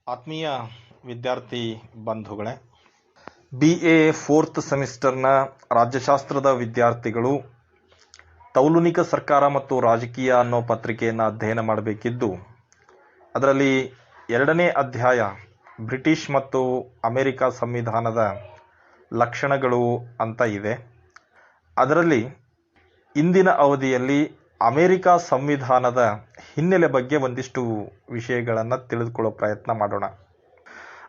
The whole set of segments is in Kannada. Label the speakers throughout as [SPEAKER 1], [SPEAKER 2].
[SPEAKER 1] ಆತ್ಮೀಯ ವಿದ್ಯಾರ್ಥಿ ಬಂಧುಗಳೇ, BA 4th ಸೆಮಿಸ್ಟರ್ನ ರಾಜ್ಯಶಾಸ್ತ್ರದ ವಿದ್ಯಾರ್ಥಿಗಳು ತೌಲನಿಕ ಸರ್ಕಾರ ಮತ್ತು ರಾಜಕೀಯ ಅನ್ನೋ ಪತ್ರಿಕೆಯನ್ನು ಅಧ್ಯಯನ ಮಾಡಬೇಕಿದ್ದು, ಅದರಲ್ಲಿ 2ನೇ ಅಧ್ಯಾಯ ಬ್ರಿಟಿಷ್ ಮತ್ತು ಅಮೆರಿಕ ಸಂವಿಧಾನದ ಲಕ್ಷಣಗಳು ಅಂತ ಇದೆ. ಅದರಲ್ಲಿ ಇಂದಿನ ಅವಧಿಯಲ್ಲಿ ಅಮೆರಿಕ ಸಂವಿಧಾನದ ಹಿನ್ನೆಲೆ ಬಗ್ಗೆ ಒಂದಿಷ್ಟು ವಿಷಯಗಳನ್ನು ತಿಳಿದುಕೊಳ್ಳೋ ಪ್ರಯತ್ನ ಮಾಡೋಣ.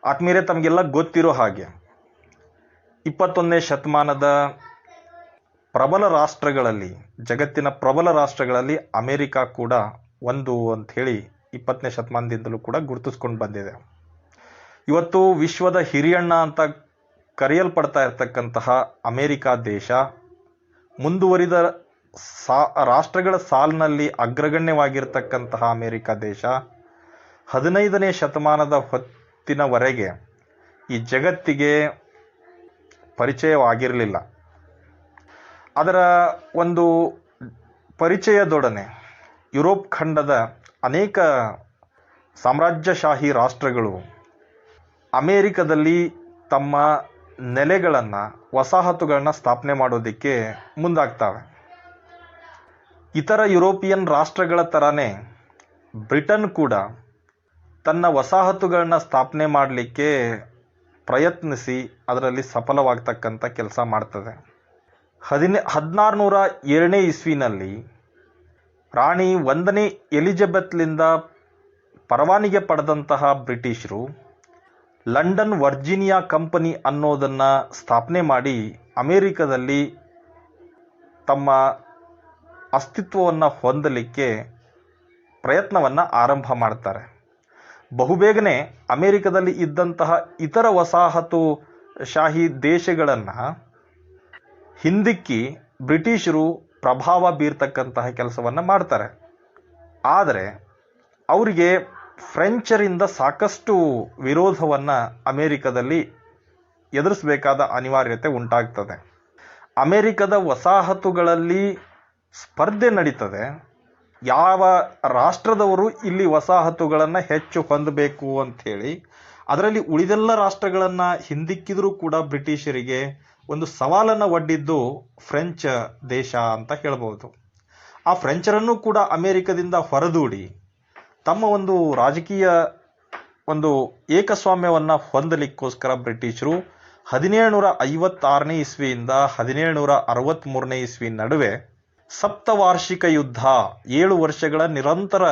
[SPEAKER 1] ಆತ್ಮೀಯರೇ, ತಮಗೆಲ್ಲ ಗೊತ್ತಿರೋ ಹಾಗೆ 21ನೇ ಶತಮಾನದ ಪ್ರಬಲ ರಾಷ್ಟ್ರಗಳಲ್ಲಿ, ಜಗತ್ತಿನ ಪ್ರಬಲ ರಾಷ್ಟ್ರಗಳಲ್ಲಿ ಅಮೆರಿಕ ಕೂಡ ಒಂದು ಅಂಥೇಳಿ 20ನೇ ಶತಮಾನದಿಂದಲೂ ಕೂಡ ಗುರುತಿಸ್ಕೊಂಡು ಬಂದಿದೆ. ಇವತ್ತು ವಿಶ್ವದ ಹಿರಿಯಣ್ಣ ಅಂತ ಕರೆಯಲ್ಪಡ್ತಾ ಇರತಕ್ಕಂತಹ ಅಮೆರಿಕ ದೇಶ ಮುಂದುವರಿದ ರಾಷ್ಟ್ರಗಳ ಸಾಲಿನಲ್ಲಿ ಅಗ್ರಗಣ್ಯವಾಗಿರ್ತಕ್ಕಂತಹ ಅಮೆರಿಕ ದೇಶ 15ನೇ ಶತಮಾನದ ಹೊತ್ತಿನವರೆಗೆ ಈ ಜಗತ್ತಿಗೆ ಪರಿಚಯವಾಗಿರಲಿಲ್ಲ. ಅದರ ಒಂದು ಪರಿಚಯದೊಡನೆ ಯುರೋಪ್ ಖಂಡದ ಅನೇಕ ಸಾಮ್ರಾಜ್ಯಶಾಹಿ ರಾಷ್ಟ್ರಗಳು ಅಮೇರಿಕದಲ್ಲಿ ತಮ್ಮ ನೆಲೆಗಳನ್ನು, ವಸಾಹತುಗಳನ್ನು ಸ್ಥಾಪನೆ ಮಾಡೋದಕ್ಕೆ ಮುಂದಾಗ್ತವೆ. ಇತರ ಯುರೋಪಿಯನ್ ರಾಷ್ಟ್ರಗಳ ಥರನೇ ಬ್ರಿಟನ್ ಕೂಡ ತನ್ನ ವಸಾಹತುಗಳನ್ನ ಸ್ಥಾಪನೆ ಮಾಡಲಿಕ್ಕೆ ಪ್ರಯತ್ನಿಸಿ ಅದರಲ್ಲಿ ಸಫಲವಾಗ್ತಕ್ಕಂಥ ಕೆಲಸ ಮಾಡ್ತದೆ. 1602ನೇ ಇಸ್ವಿನಲ್ಲಿ ರಾಣಿ 1ನೇ ಎಲಿಜಬೆತ್ಲಿಂದ ಪರವಾನಿಗೆ ಪಡೆದಂತಹ ಬ್ರಿಟಿಷರು ಲಂಡನ್ ವರ್ಜಿನಿಯಾ ಕಂಪನಿ ಅನ್ನೋದನ್ನು ಸ್ಥಾಪನೆ ಮಾಡಿ ಅಮೇರಿಕದಲ್ಲಿ ತಮ್ಮ ಅಸ್ತಿತ್ವವನ್ನು ಹೊಂದಲಿಕ್ಕೆ ಪ್ರಯತ್ನವನ್ನು ಆರಂಭ ಮಾಡ್ತಾರೆ. ಬಹುಬೇಗನೆ ಅಮೇರಿಕದಲ್ಲಿ ಇದ್ದಂತಹ ಇತರ ವಸಾಹತು ಶಾಹಿ ದೇಶಗಳನ್ನು ಹಿಂದಿಕ್ಕಿ ಬ್ರಿಟಿಷರು ಪ್ರಭಾವ ಬೀರ್ತಕ್ಕಂತಹ ಕೆಲಸವನ್ನು ಮಾಡ್ತಾರೆ. ಆದರೆ ಅವರಿಗೆ ಫ್ರೆಂಚರಿಂದ ಸಾಕಷ್ಟು ವಿರೋಧವನ್ನು ಅಮೇರಿಕದಲ್ಲಿ ಎದುರಿಸಬೇಕಾದ ಅನಿವಾರ್ಯತೆ ಉಂಟಾಗ್ತದೆ. ಅಮೇರಿಕದ ವಸಾಹತುಗಳಲ್ಲಿ ಸ್ಪರ್ಧೆ ನಡೀತದೆ. ಯಾವ ರಾಷ್ಟ್ರದವರು ಇಲ್ಲಿ ವಸಾಹತುಗಳನ್ನು ಹೆಚ್ಚು ಹೊಂದಬೇಕು ಅಂಥೇಳಿ. ಅದರಲ್ಲಿ ಉಳಿದೆಲ್ಲ ರಾಷ್ಟ್ರಗಳನ್ನು ಹಿಂದಿಕ್ಕಿದರೂ ಕೂಡ ಬ್ರಿಟಿಷರಿಗೆ ಒಂದು ಸವಾಲನ್ನು ಒಡ್ಡಿದ್ದು ಫ್ರೆಂಚ್ ದೇಶ ಅಂತ ಹೇಳ್ಬೋದು. ಆ ಫ್ರೆಂಚರನ್ನು ಕೂಡ ಅಮೇರಿಕದಿಂದ ಹೊರದೂಡಿ ತಮ್ಮ ಒಂದು ರಾಜಕೀಯ ಒಂದು ಏಕಸ್ವಾಮ್ಯವನ್ನು ಹೊಂದಲಿಕ್ಕೋಸ್ಕರ ಬ್ರಿಟಿಷರು 1756ನೇ ಇಸ್ವಿಯಿಂದ 1763ನೇ ಇಸ್ವಿ ನಡುವೆ ಸಪ್ತವಾರ್ಷಿಕ ಯುದ್ಧ, 7 ವರ್ಷಗಳ ನಿರಂತರ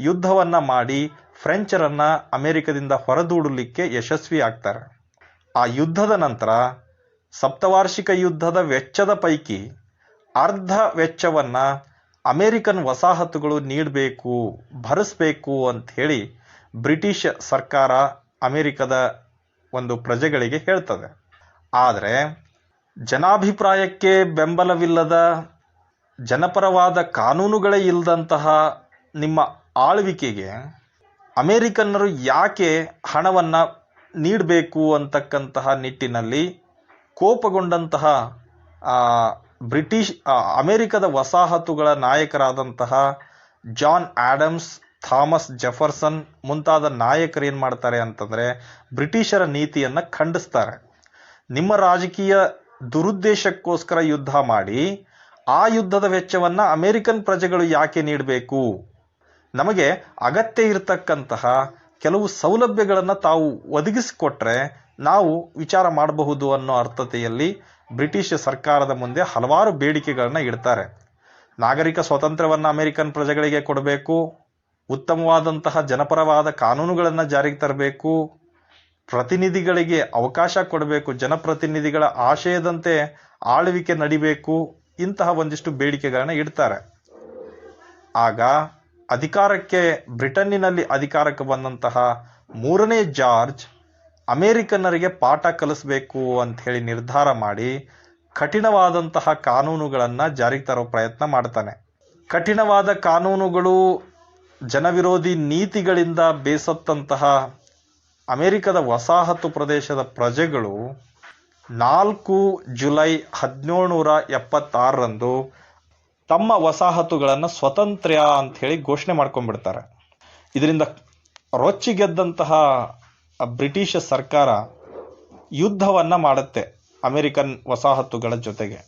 [SPEAKER 1] ಯುದ್ಧವನ್ನು ಮಾಡಿ ಫ್ರೆಂಚರನ್ನು ಅಮೇರಿಕದಿಂದ ಹೊರದೂಡಲಿಕ್ಕೆ ಯಶಸ್ವಿ ಆಗ್ತಾರೆ. ಆ ಯುದ್ಧದ ನಂತರ ಸಪ್ತವಾರ್ಷಿಕ ಯುದ್ಧದ ವೆಚ್ಚದ ಪೈಕಿ ಅರ್ಧ ವೆಚ್ಚವನ್ನು ಅಮೇರಿಕನ್ ವಸಾಹತುಗಳು ನೀಡಬೇಕು, ಭರಿಸಬೇಕು ಅಂಥೇಳಿ ಬ್ರಿಟಿಷ್ ಸರ್ಕಾರ ಅಮೇರಿಕದ ಒಂದು ಪ್ರಜೆಗಳಿಗೆ ಹೇಳ್ತದೆ. ಆದರೆ ಜನಾಭಿಪ್ರಾಯಕ್ಕೆ ಬೆಂಬಲವಿಲ್ಲದ, ಜನಪರವಾದ ಕಾನೂನುಗಳೇ ಇಲ್ಲದಂತಹ ನಿಮ್ಮ ಆಳ್ವಿಕೆಗೆ ಅಮೇರಿಕನ್ನರು ಯಾಕೆ ಹಣವನ್ನು ನೀಡಬೇಕು ಅಂತಕ್ಕಂತಹ ನಿಟ್ಟಿನಲ್ಲಿ ಕೋಪಗೊಂಡಂತಹ ಅಮೇರಿಕದ ವಸಾಹತುಗಳ ನಾಯಕರಾದಂತಹ ಜಾನ್ ಆಡಮ್ಸ್, ಥಾಮಸ್ ಜೆಫರ್ಸನ್ ಮುಂತಾದ ನಾಯಕರು ಏನು ಮಾಡ್ತಾರೆ ಅಂತಂದರೆ ಬ್ರಿಟಿಷರ ನೀತಿಯನ್ನು ಖಂಡಿಸ್ತಾರೆ. ನಿಮ್ಮ ರಾಜಕೀಯ ದುರುದ್ದೇಶಕ್ಕೋಸ್ಕರ ಯುದ್ಧ ಮಾಡಿ ಆ ಯುದ್ಧದ ವೆಚ್ಚವನ್ನು ಅಮೇರಿಕನ್ ಪ್ರಜೆಗಳು ಯಾಕೆ ನೀಡಬೇಕು? ನಮಗೆ ಅಗತ್ಯ ಇರತಕ್ಕಂತಹ ಕೆಲವು ಸೌಲಭ್ಯಗಳನ್ನು ತಾವು ಒದಗಿಸಿಕೊಟ್ರೆ ನಾವು ವಿಚಾರ ಮಾಡಬಹುದು ಅನ್ನೋ ಅರ್ಥತೆಯಲ್ಲಿ ಬ್ರಿಟಿಷ್ ಸರ್ಕಾರದ ಮುಂದೆ ಹಲವಾರು ಬೇಡಿಕೆಗಳನ್ನ ಇಡ್ತಾರೆ. ನಾಗರಿಕ ಸ್ವಾತಂತ್ರ್ಯವನ್ನು ಅಮೇರಿಕನ್ ಪ್ರಜೆಗಳಿಗೆ ಕೊಡಬೇಕು, ಉತ್ತಮವಾದಂತಹ ಜನಪರವಾದ ಕಾನೂನುಗಳನ್ನು ಜಾರಿಗೆ ತರಬೇಕು, ಪ್ರತಿನಿಧಿಗಳಿಗೆ ಅವಕಾಶ ಕೊಡಬೇಕು, ಜನಪ್ರತಿನಿಧಿಗಳ ಆಶಯದಂತೆ ಆಳ್ವಿಕೆ ನಡಿಬೇಕು, ಇಂತಹ ಒಂದಿಷ್ಟು ಬೇಡಿಕೆಗಳನ್ನ ಇಡ್ತಾರೆ. ಆಗ ಬ್ರಿಟನ್ನಿನಲ್ಲಿ ಅಧಿಕಾರಕ್ಕೆ ಬಂದಂತಹ 3ನೇ ಜಾರ್ಜ್ ಅಮೇರಿಕನ್ನರಿಗೆ ಪಾಠ ಕಲಿಸಬೇಕು ಅಂತ ಹೇಳಿ ನಿರ್ಧಾರ ಮಾಡಿ ಕಠಿಣವಾದಂತಹ ಕಾನೂನುಗಳನ್ನು ಜಾರಿಗೆ ತರೋ ಪ್ರಯತ್ನ ಮಾಡ್ತಾನೆ. ಕಠಿಣವಾದ ಕಾನೂನುಗಳು, ಜನವಿರೋಧಿ ನೀತಿಗಳಿಂದ ಬೇಸತ್ತಂತಹ ಅಮೇರಿಕದ ವಸಾಹತು ಪ್ರದೇಶದ ಪ್ರಜೆಗಳು 4 ಜುಲೈ 1776ರಂದು ತಮ್ಮ ವಸಾಹತುಗಳನ್ನು ಸ್ವತಂತ್ರ ಅಂತ ಹೇಳಿ ಘೋಷಣೆ ಮಾಡ್ಕೊಂಡ್ಬಿಡ್ತಾರೆ. ಇದರಿಂದ ರೊಚ್ಚಿಗೆದ್ದಂತಹ ಬ್ರಿಟಿಷ್ ಸರ್ಕಾರ ಯುದ್ಧವನ್ನು ಮಾಡುತ್ತೆ ಅಮೆರಿಕನ್ ವಸಾಹತುಗಳ ಜೊತೆಗೆ.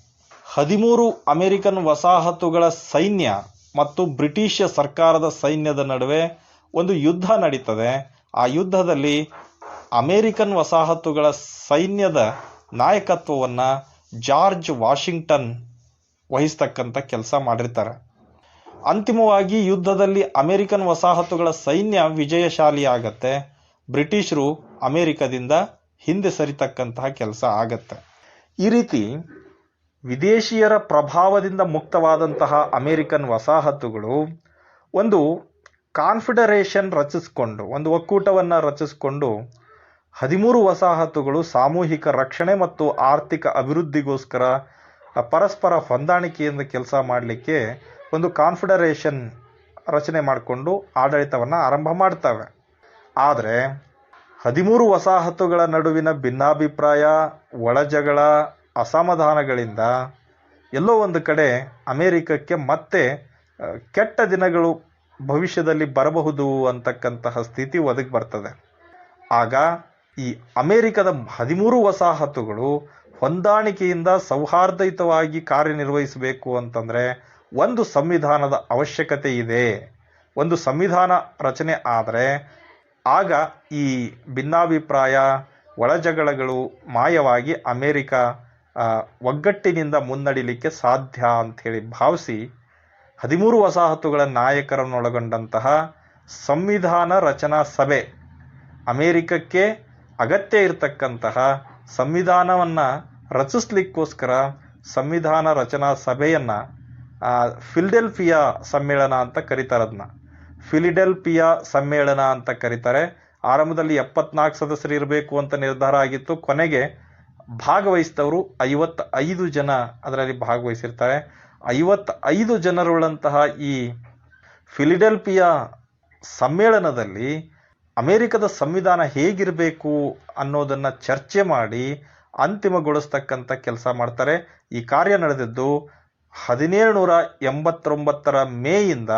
[SPEAKER 1] 13 ಅಮೆರಿಕನ್ ವಸಾಹತುಗಳ ಸೈನ್ಯ ಮತ್ತು ಬ್ರಿಟಿಷ್ ಸರ್ಕಾರದ ಸೈನ್ಯದ ನಡುವೆ ಒಂದು ಯುದ್ಧ ನಡೀತದೆ. ಆ ಯುದ್ಧದಲ್ಲಿ ಅಮೆರಿಕನ್ ವಸಾಹತುಗಳ ಸೈನ್ಯದ ನಾಯಕತ್ವವನ್ನು ಜಾರ್ಜ್ ವಾಷಿಂಗ್ಟನ್ ವಹಿಸ್ತಕ್ಕಂಥ ಕೆಲಸ ಮಾಡಿರ್ತಾರೆ. ಅಂತಿಮವಾಗಿ ಯುದ್ಧದಲ್ಲಿ ಅಮೆರಿಕನ್ ವಸಾಹತುಗಳ ಸೈನ್ಯ ವಿಜಯಶಾಲಿ ಆಗತ್ತೆ. ಬ್ರಿಟಿಷರು ಅಮೆರಿಕದಿಂದ ಹಿಂದೆ ಸರಿತಕ್ಕಂತಹ ಕೆಲಸ ಆಗತ್ತೆ. ಈ ರೀತಿ ವಿದೇಶಿಯರ ಪ್ರಭಾವದಿಂದ ಮುಕ್ತವಾದಂತಹ ಅಮೆರಿಕನ್ ವಸಾಹತುಗಳು ಒಂದು ಕಾನ್ಫೆಡರೇಷನ್ ರಚಿಸಿಕೊಂಡು, ಒಂದು ಒಕ್ಕೂಟವನ್ನು ರಚಿಸಿಕೊಂಡು 13 ವಸಾಹತುಗಳು ಸಾಮೂಹಿಕ ರಕ್ಷಣೆ ಮತ್ತು ಆರ್ಥಿಕ ಅಭಿವೃದ್ಧಿಗೋಸ್ಕರ ಪರಸ್ಪರ ಹೊಂದಾಣಿಕೆಯಿಂದ ಕೆಲಸ ಮಾಡಲಿಕ್ಕೆ ಒಂದು ಕಾನ್ಫೆಡರೇಷನ್ ರಚನೆ ಮಾಡಿಕೊಂಡು ಆಡಳಿತವನ್ನು ಆರಂಭ ಮಾಡ್ತವೆ. ಆದರೆ 13 ವಸಾಹತುಗಳ ನಡುವಿನ ಭಿನ್ನಾಭಿಪ್ರಾಯ, ಒಳಜಗಳ, ಅಸಮಾಧಾನಗಳಿಂದ ಎಲ್ಲೋ ಒಂದು ಕಡೆ ಅಮೆರಿಕಕ್ಕೆ ಮತ್ತೆ ಕೆಟ್ಟ ದಿನಗಳು ಭವಿಷ್ಯದಲ್ಲಿ ಬರಬಹುದು ಅಂತಕ್ಕಂತಹ ಸ್ಥಿತಿ ಒದಗಿ ಬರ್ತದೆ. ಆಗ ಈ ಅಮೆರಿಕದ 13 ವಸಾಹತುಗಳು ಹೊಂದಾಣಿಕೆಯಿಂದ ಸೌಹಾರ್ದಯುತವಾಗಿ ಕಾರ್ಯನಿರ್ವಹಿಸಬೇಕು ಅಂತಂದರೆ ಒಂದು ಸಂವಿಧಾನದ ಅವಶ್ಯಕತೆ ಇದೆ. ಒಂದು ಸಂವಿಧಾನ ರಚನೆ ಆದರೆ ಆಗ ಈ ಭಿನ್ನಾಭಿಪ್ರಾಯ, ಒಳಜಗಳಗಳು ಮಾಯವಾಗಿ ಅಮೆರಿಕ ಒಗ್ಗಟ್ಟಿನಿಂದ ಮುನ್ನಡಿಲಿಕ್ಕೆ ಸಾಧ್ಯ ಅಂಥೇಳಿ ಭಾವಿಸಿ 13 ವಸಾಹತುಗಳ ನಾಯಕರನ್ನೊಳಗೊಂಡಂತಹ ಸಂವಿಧಾನ ರಚನಾ ಸಭೆ, ಅಮೆರಿಕಕ್ಕೆ ಅಗತ್ಯ ಇರತಕ್ಕಂತಹ ಸಂವಿಧಾನವನ್ನು ರಚಿಸ್ಲಿಕ್ಕೋಸ್ಕರ ಸಂವಿಧಾನ ರಚನಾ ಸಭೆಯನ್ನು ಫಿಲಡೆಲ್ಫಿಯಾ ಸಮ್ಮೇಳನ ಅಂತ ಕರೀತಾರೆ. ಅದನ್ನ ಫಿಲಡೆಲ್ಫಿಯಾ ಸಮ್ಮೇಳನ ಅಂತ ಕರೀತಾರೆ. ಆರಂಭದಲ್ಲಿ 74 ಸದಸ್ಯರು ಇರಬೇಕು ಅಂತ ನಿರ್ಧಾರ ಆಗಿತ್ತು. ಕೊನೆಗೆ ಭಾಗವಹಿಸಿದವರು 55 ಜನ ಅದರಲ್ಲಿ ಭಾಗವಹಿಸಿರ್ತಾರೆ. 55 ಜನರುಳ್ಳಂತಹ ಈ ಫಿಲಡೆಲ್ಫಿಯಾ ಸಮ್ಮೇಳನದಲ್ಲಿ ಅಮೆರಿಕದ ಸಂವಿಧಾನ ಹೇಗಿರಬೇಕು ಅನ್ನೋದನ್ನು ಚರ್ಚೆ ಮಾಡಿ ಅಂತಿಮಗೊಳಿಸ್ತಕ್ಕಂಥ ಕೆಲಸ ಮಾಡ್ತಾರೆ. ಈ ಕಾರ್ಯ ನಡೆದಿದ್ದು 1789 ಮೇಯಿಂದ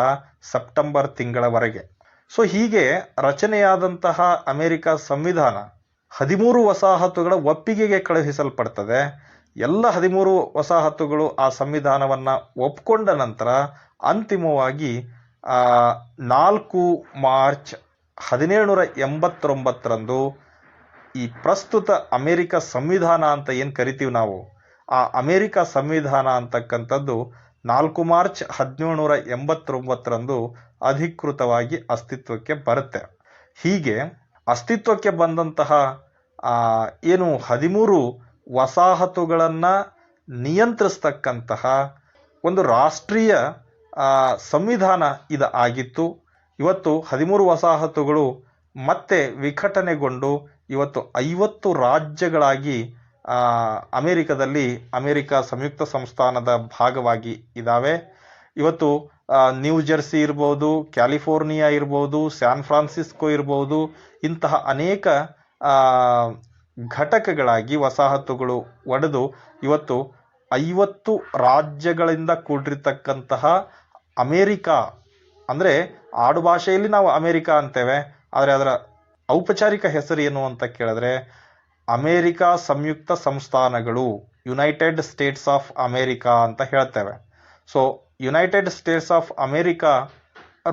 [SPEAKER 1] ಸೆಪ್ಟೆಂಬರ್ ತಿಂಗಳವರೆಗೆ. ಸೊ ಹೀಗೆ ರಚನೆಯಾದಂತಹ ಅಮೆರಿಕ ಸಂವಿಧಾನ 13 ವಸಾಹತುಗಳ ಒಪ್ಪಿಗೆಗೆ ಕಳುಹಿಸಲ್ಪಡ್ತದೆ. ಎಲ್ಲ 13 ವಸಾಹತುಗಳು ಆ ಸಂವಿಧಾನವನ್ನು ಒಪ್ಕೊಂಡ ನಂತರ ಅಂತಿಮವಾಗಿ 4 ಮಾರ್ಚ್ 1789ರಂದು ಈ ಪ್ರಸ್ತುತ ಅಮೆರಿಕ ಸಂವಿಧಾನ ಅಂತ ಏನು ಕರಿತೀವಿ ನಾವು, ಆ ಅಮೆರಿಕ ಸಂವಿಧಾನ ಅಂತಕ್ಕಂಥದ್ದು 4 ಮಾರ್ಚ್ 1789ರಂದು ಅಧಿಕೃತವಾಗಿ ಅಸ್ತಿತ್ವಕ್ಕೆ ಬರುತ್ತೆ. ಹೀಗೆ ಅಸ್ತಿತ್ವಕ್ಕೆ ಬಂದಂತಹ ಏನು 13 ವಸಾಹತುಗಳನ್ನು ನಿಯಂತ್ರಿಸ್ತಕ್ಕಂತಹ ಒಂದು ರಾಷ್ಟ್ರೀಯ ಸಂವಿಧಾನ ಇದು ಆಗಿತ್ತು. ಇವತ್ತು 13 ವಸಾಹತುಗಳು ಮತ್ತೆ ವಿಘಟನೆಗೊಂಡು ಇವತ್ತು 50 ರಾಜ್ಯಗಳಾಗಿ ಅಮೆರಿಕದಲ್ಲಿ ಅಮೆರಿಕ ಸಂಯುಕ್ತ ಸಂಸ್ಥಾನದ ಭಾಗವಾಗಿ ಇದ್ದಾವೆ. ಇವತ್ತು ನ್ಯೂ ಜೆರ್ಸಿ ಇರ್ಬೋದು, ಕ್ಯಾಲಿಫೋರ್ನಿಯಾ ಇರ್ಬೋದು, ಸ್ಯಾನ್ ಫ್ರಾನ್ಸಿಸ್ಕೋ ಇರ್ಬೋದು, ಇಂತಹ ಅನೇಕ ಘಟಕಗಳಾಗಿ ವಸಾಹತುಗಳು ಒಡೆದು ಇವತ್ತು 50 ರಾಜ್ಯಗಳಿಂದ ಕೂಡಿರ್ತಕ್ಕಂತಹ ಅಮೇರಿಕ, ಅಂದರೆ ಆಡುಭಾಷೆಯಲ್ಲಿ ನಾವು ಅಮೇರಿಕ ಅಂತೇವೆ, ಆದರೆ ಅದರ ಔಪಚಾರಿಕ ಹೆಸರು ಏನು ಅಂತ ಕೇಳಿದ್ರೆ ಅಮೇರಿಕ ಸಂಯುಕ್ತ ಸಂಸ್ಥಾನಗಳು, ಯುನೈಟೆಡ್ ಸ್ಟೇಟ್ಸ್ ಆಫ್ ಅಮೇರಿಕಾ ಅಂತ ಹೇಳ್ತೇವೆ. So United States of America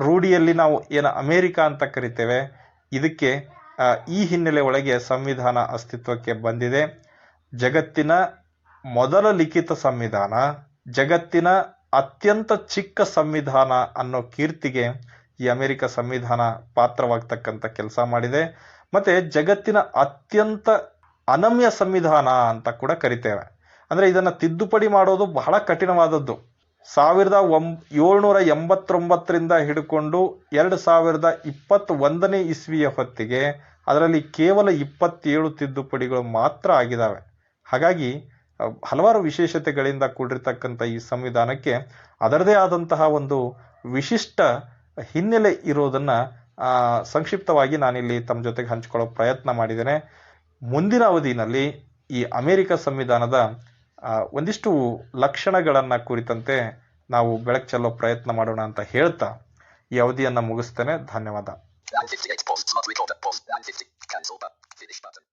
[SPEAKER 1] ರೂಢಿಯಲ್ಲಿ ನಾವು ಏನು ಅಮೇರಿಕ ಅಂತ ಕರಿತೇವೆ, ಇದಕ್ಕೆ ಈ ಹಿನ್ನೆಲೆ ಒಳಗೆ ಸಂವಿಧಾನ ಅಸ್ತಿತ್ವಕ್ಕೆ ಬಂದಿದೆ. ಜಗತ್ತಿನ ಮೊದಲ ಲಿಖಿತ ಸಂವಿಧಾನ, ಜಗತ್ತಿನ ಅತ್ಯಂತ ಚಿಕ್ಕ ಸಂವಿಧಾನ ಅನ್ನೋ ಕೀರ್ತಿಗೆ ಈ ಅಮೆರಿಕ ಸಂವಿಧಾನ ಪಾತ್ರವಾಗ್ತಕ್ಕಂಥ ಕೆಲಸ ಮಾಡಿದೆ. ಮತ್ತೆ ಜಗತ್ತಿನ ಅತ್ಯಂತ ಅನಮ್ಯ ಸಂವಿಧಾನ ಅಂತ ಕೂಡ ಕರಿತೇವೆ. ಅಂದರೆ ಇದನ್ನು ತಿದ್ದುಪಡಿ ಮಾಡೋದು ಬಹಳ ಕಠಿಣವಾದದ್ದು. 1789ರಿಂದ ಹಿಡ್ಕೊಂಡು 2021ನೇ ಇಸ್ವಿಯ ಹೊತ್ತಿಗೆ ಅದರಲ್ಲಿ ಕೇವಲ 27 ತಿದ್ದುಪಡಿಗಳು ಮಾತ್ರ ಆಗಿದ್ದಾವೆ. ಹಾಗಾಗಿ ಹಲವಾರು ವಿಶೇಷತೆಗಳಿಂದ ಕೂಡಿರ್ತಕ್ಕಂಥ ಈ ಸಂವಿಧಾನಕ್ಕೆ ಅದರದೇ ಆದಂತಹ ಒಂದು ವಿಶಿಷ್ಟ ಹಿನ್ನೆಲೆ ಇರೋದನ್ನು ಸಂಕ್ಷಿಪ್ತವಾಗಿ ನಾನಿಲ್ಲಿ ತಮ್ಮ ಜೊತೆಗೆ ಹಂಚಿಕೊಳ್ಳೋ ಪ್ರಯತ್ನ ಮಾಡಿದ್ದೇನೆ. ಮುಂದಿನ ಅವಧಿಯಲ್ಲಿ ಈ ಅಮೆರಿಕ ಸಂವಿಧಾನದ ಒಂದಿಷ್ಟು ಲಕ್ಷಣಗಳನ್ನು ಕುರಿತಂತೆ ನಾವು ಬೆಳಕು ಚೆಲ್ಲೋ ಪ್ರಯತ್ನ ಮಾಡೋಣ ಅಂತ ಹೇಳ್ತಾ ಈ ಅವಧಿಯನ್ನು ಮುಗಿಸ್ತೇನೆ. ಧನ್ಯವಾದ.
[SPEAKER 2] Recorder. Pause. 9:50. Cancel button. Finish button.